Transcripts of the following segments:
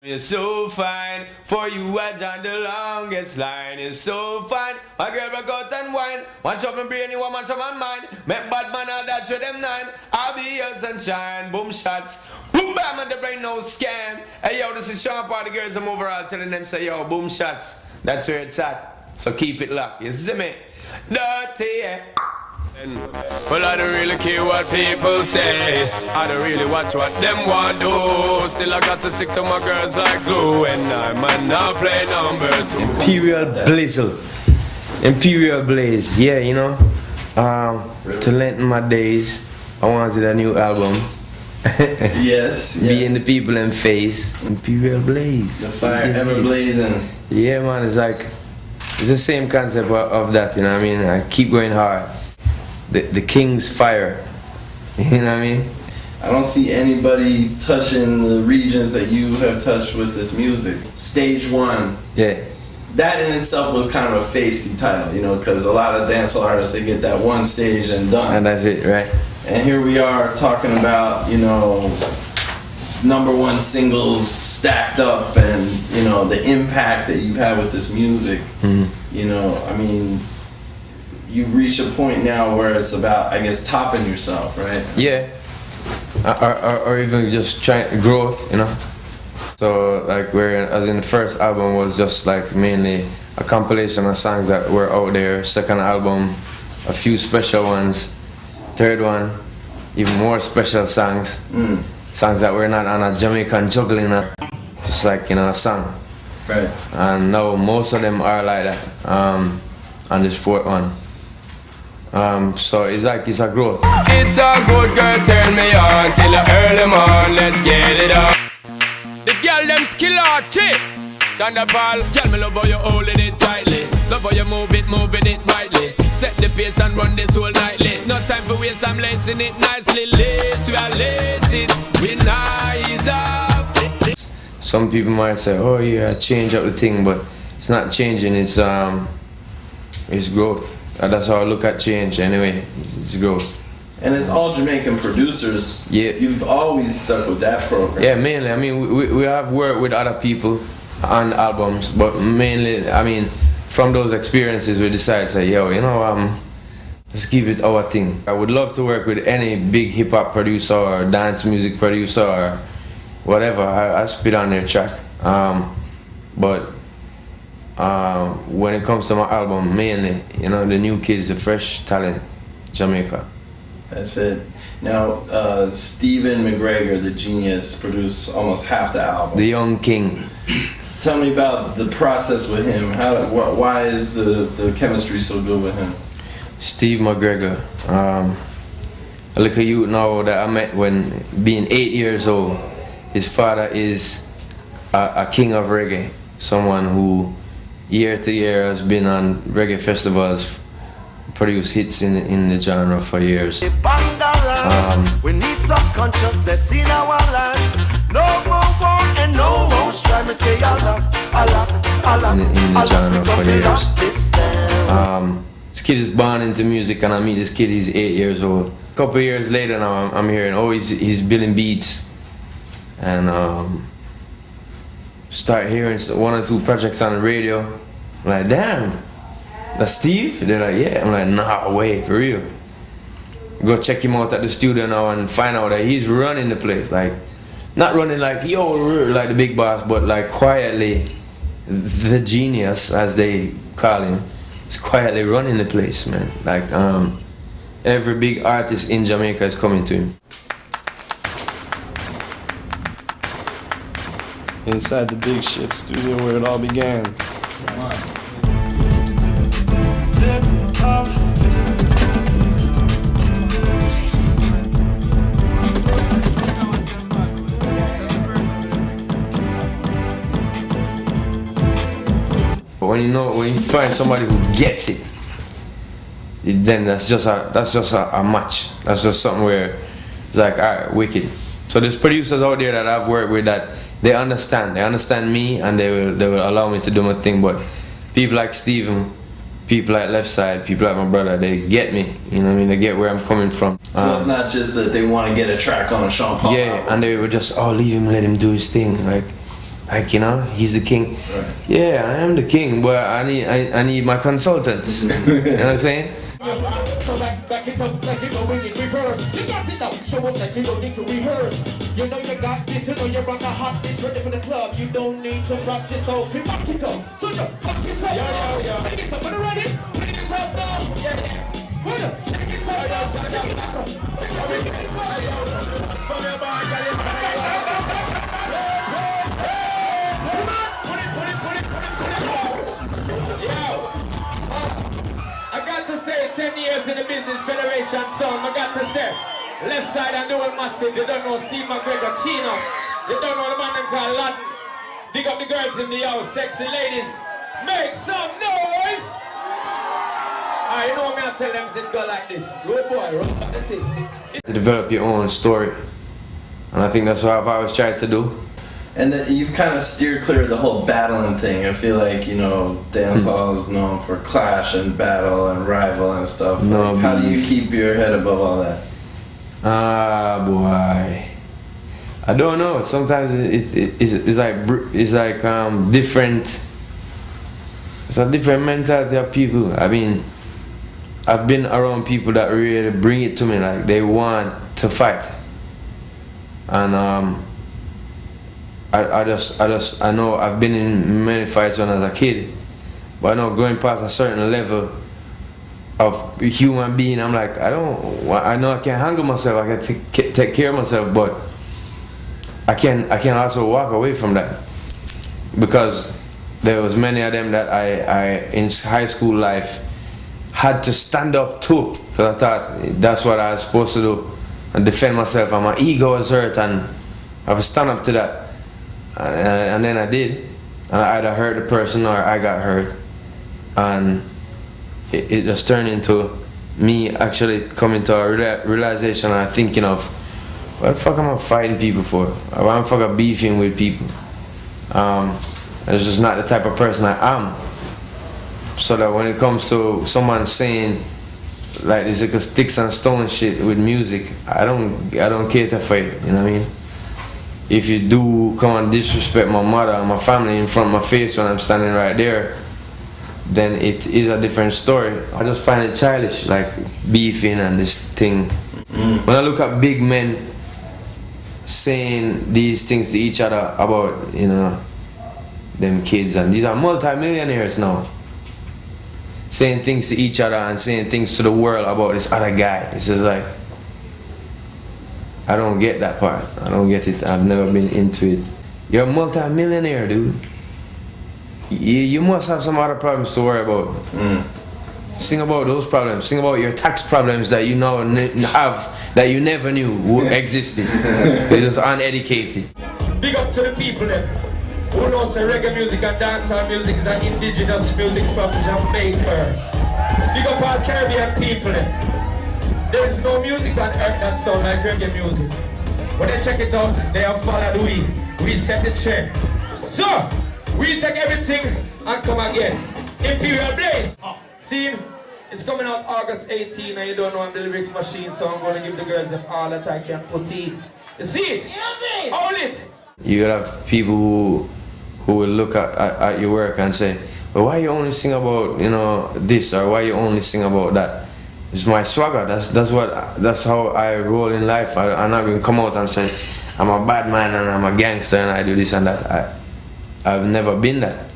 It's so fine, for you I joined the longest line. It's so fine, my girl rock out and wine. Watch up my brain, you want mash up my mind. Make bad man all that with them nine. I'll be your sunshine, boom shots. Boom bam and the brain no scam. Hey yo, this is Sean Paul, the girls I'm overall telling them say yo, boom shots. That's where it's at, so keep it locked, you see me? Dirty, yeah. Well, I don't really care what people say. I don't really watch what them want do. Still I got to stick to my girls like glue. And I might not play number two. Imperial Blizzle. Imperial Blaze, yeah, you know. To lengthen my days, I wanted a new album. Yes. Being the people in face. Imperial Blaze. The fire ever blazing. Yeah, man, it's like, it's the same concept of that, you know what I mean? I keep going hard. The king's fire, you know what I mean? I don't see anybody touching the regions that you have touched with this music. Stage one. Yeah. That in itself was kind of a feisty title, you know, because a lot of dancehall artists, they get that one stage and done. And that's it, right? And here we are talking about, you know, #1 singles stacked up and, you know, the impact that you've had with this music. Mm-hmm. You know, I mean, you've reached a point now where it's about, I guess, topping yourself, right? Yeah. Or even just trying growth, you know. So like as in the first album was just like mainly a compilation of songs that were out there. Second album, a few special ones. Third one, even more special songs. Songs that were not on a Jamaican juggling, just like, you know, a song. Right. And now most of them are like that. On this fourth one. So it's like it's a growth. It's a good girl, turn me on till the early morning. Let's get it up. The girl them skill arty. Thunderball, girl me love how you holding it tightly. Love how you moving it rightly. Set the pace and run this whole nightly. No time for waste, I'm lacing it nicely. Lace, we are lacing, we nice up. Some people might say, oh yeah, change up the thing, but it's not changing. It's growth. That's how I look at change anyway, it's growth. And it's all Jamaican producers. Yeah. You've always stuck with that program. Yeah, mainly. I mean, we have worked with other people on albums, but mainly, I mean, from those experiences we decided to say, yo, you know, let's give it our thing. I would love to work with any big hip-hop producer or dance music producer or whatever. I spit on their track. But when it comes to my album, mainly, you know, the new kids, the fresh talent, Jamaica. That's it. Now, Freddie McGregor, the genius, produced almost half the album. The Young King. Tell me about the process with him. Why is the chemistry so good with him? Steve McGregor. I look at you now that I met when being 8 years old. His father is a king of reggae, someone who year to year has been on reggae festivals, produced hits in the genre for years. We need some consciousness in our lives. No more and no more strive. Me say in the genre for years. This kid is born into music, and I meet this kid. He's 8 years old. A couple years later now, I'm hearing, oh, he's building beats, and start hearing 1 or 2 projects on the radio. I'm like, damn, that's Steve? They're like, yeah. I'm like, nah, way, for real. Go check him out at the studio now and find out that he's running the place. Like, not running like, yo, like the big boss, but like quietly, the genius, as they call him, is quietly running the place, man. Like, every big artist in Jamaica is coming to him. Inside the Big Ship studio where it all began. But when you find somebody who gets it, then that's just a match. That's just something where it's like, alright, wicked. So there's producers out there that I've worked with that they understand me, and they will allow me to do my thing. But people like Steven, people like Leftside, people like my brother, they get me, you know what I mean? They get where I'm coming from. So it's not just that they want to get a track on a Sean Paul album. And they were just, oh, leave him, let him do his thing. Like, Like, you know, he's the king. Right. Yeah, I am the king, but I need my consultants. You know what I'm saying? So back it up like you know in reverse. You got it now, show us that you don't need to rehearse. You know you got this, you know you're on the hot this, ready for the club. You don't need to rock yourself, you back it up. So you back it up, yo. Bring it up, when you're ready, bring it up now. Yeah. Hold up, bring it up now. From your bar, put it. Yo. I got to say, 10 years in the business, Federation sound. I got to say, Leftside and doing massive. You don't know Steve McGregor, Chino. You don't know the man them called Latin. Big up the girls in the house, sexy ladies. Make some noise! You know me, I tell them it go like this. Road boy, run back the thing. To develop your own story. And I think that's what I've always tried to do. And that you've kind of steered clear of the whole battling thing. I feel like, you know, dance hall is known for clash and battle and rival and stuff. No, like, how do you keep your head above all that? Boy, I don't know. Sometimes it's like different. It's a different mentality of people. I mean, I've been around people that really bring it to me, like they want to fight, and I know I've been in many fights when I was a kid, but I know going past a certain level of human being, I'm like, I know I can handle myself, I can take care of myself, but I can also walk away from that, because there was many of them that I in high school life had to stand up to, because I thought that's what I was supposed to do and defend myself, and my ego was hurt and I would stand up to that. And then I did, and I either hurt the person or I got hurt, and it just turned into me actually coming to a realization and thinking of, what the fuck am I fighting people for? Why am I fucking beefing with people? It's just not the type of person I am. So that when it comes to someone saying like this like a sticks and stones shit with music, I don't cater for it, you know what I mean? If you do come and disrespect my mother and my family in front of my face when I'm standing right there, then it is a different story. I just find it childish, like beefing and this thing. When I look at big men saying these things to each other about, you know, them kids, and these are multi-millionaires now, saying things to each other and saying things to the world about this other guy. It's just like, I don't get that part. I don't get it. I've never been into it. You're a multi-millionaire, dude. You must have some other problems to worry about. Sing about those problems. Sing about your tax problems that you now have that you never knew existed. They're just uneducated. Big up to the people then, who knows that reggae music and dancehall music is an indigenous music from Jamaica. Big up all Caribbean people then. There is no music on earth that sounds like reggae music. When they check it out, they have followed we set the trend. So, we take everything and come again. Imperial Blaze. Scene, it's coming out August 18 and you don't know I'm the lyrics machine, so I'm going to give the girls them all that I can put in. You see it? Hold it! You have people who will look at your work and say, well, why you only sing about, you know, this, or why you only sing about that? It's my swagger. That's how I roll in life. I'm not gonna come out and say I'm a bad man and I'm a gangster and I do this and that. I've never been that.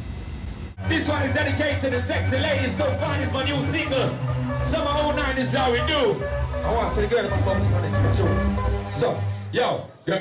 This one is dedicated to the sexy ladies. So fine is my new single. Summer 09 is how we do. I want to see the girl come on it. So, yo, girl.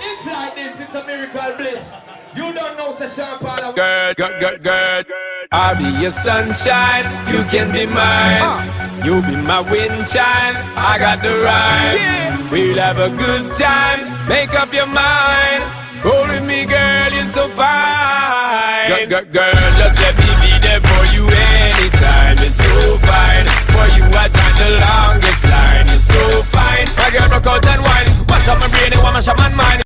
It's like this. It's a miracle bliss. You don't know Sasha Paula. Girl. I'll be your sunshine, you can be mine. You'll be my wind chime, I got the rhyme. We'll have a good time, make up your mind. Roll with me, girl, you're so fine. Girl, just let me be there for you anytime. It's so fine, for you I drive the longest line. You're so fine, my girl, rock out and wine. Mash up my brain and mash up my mind.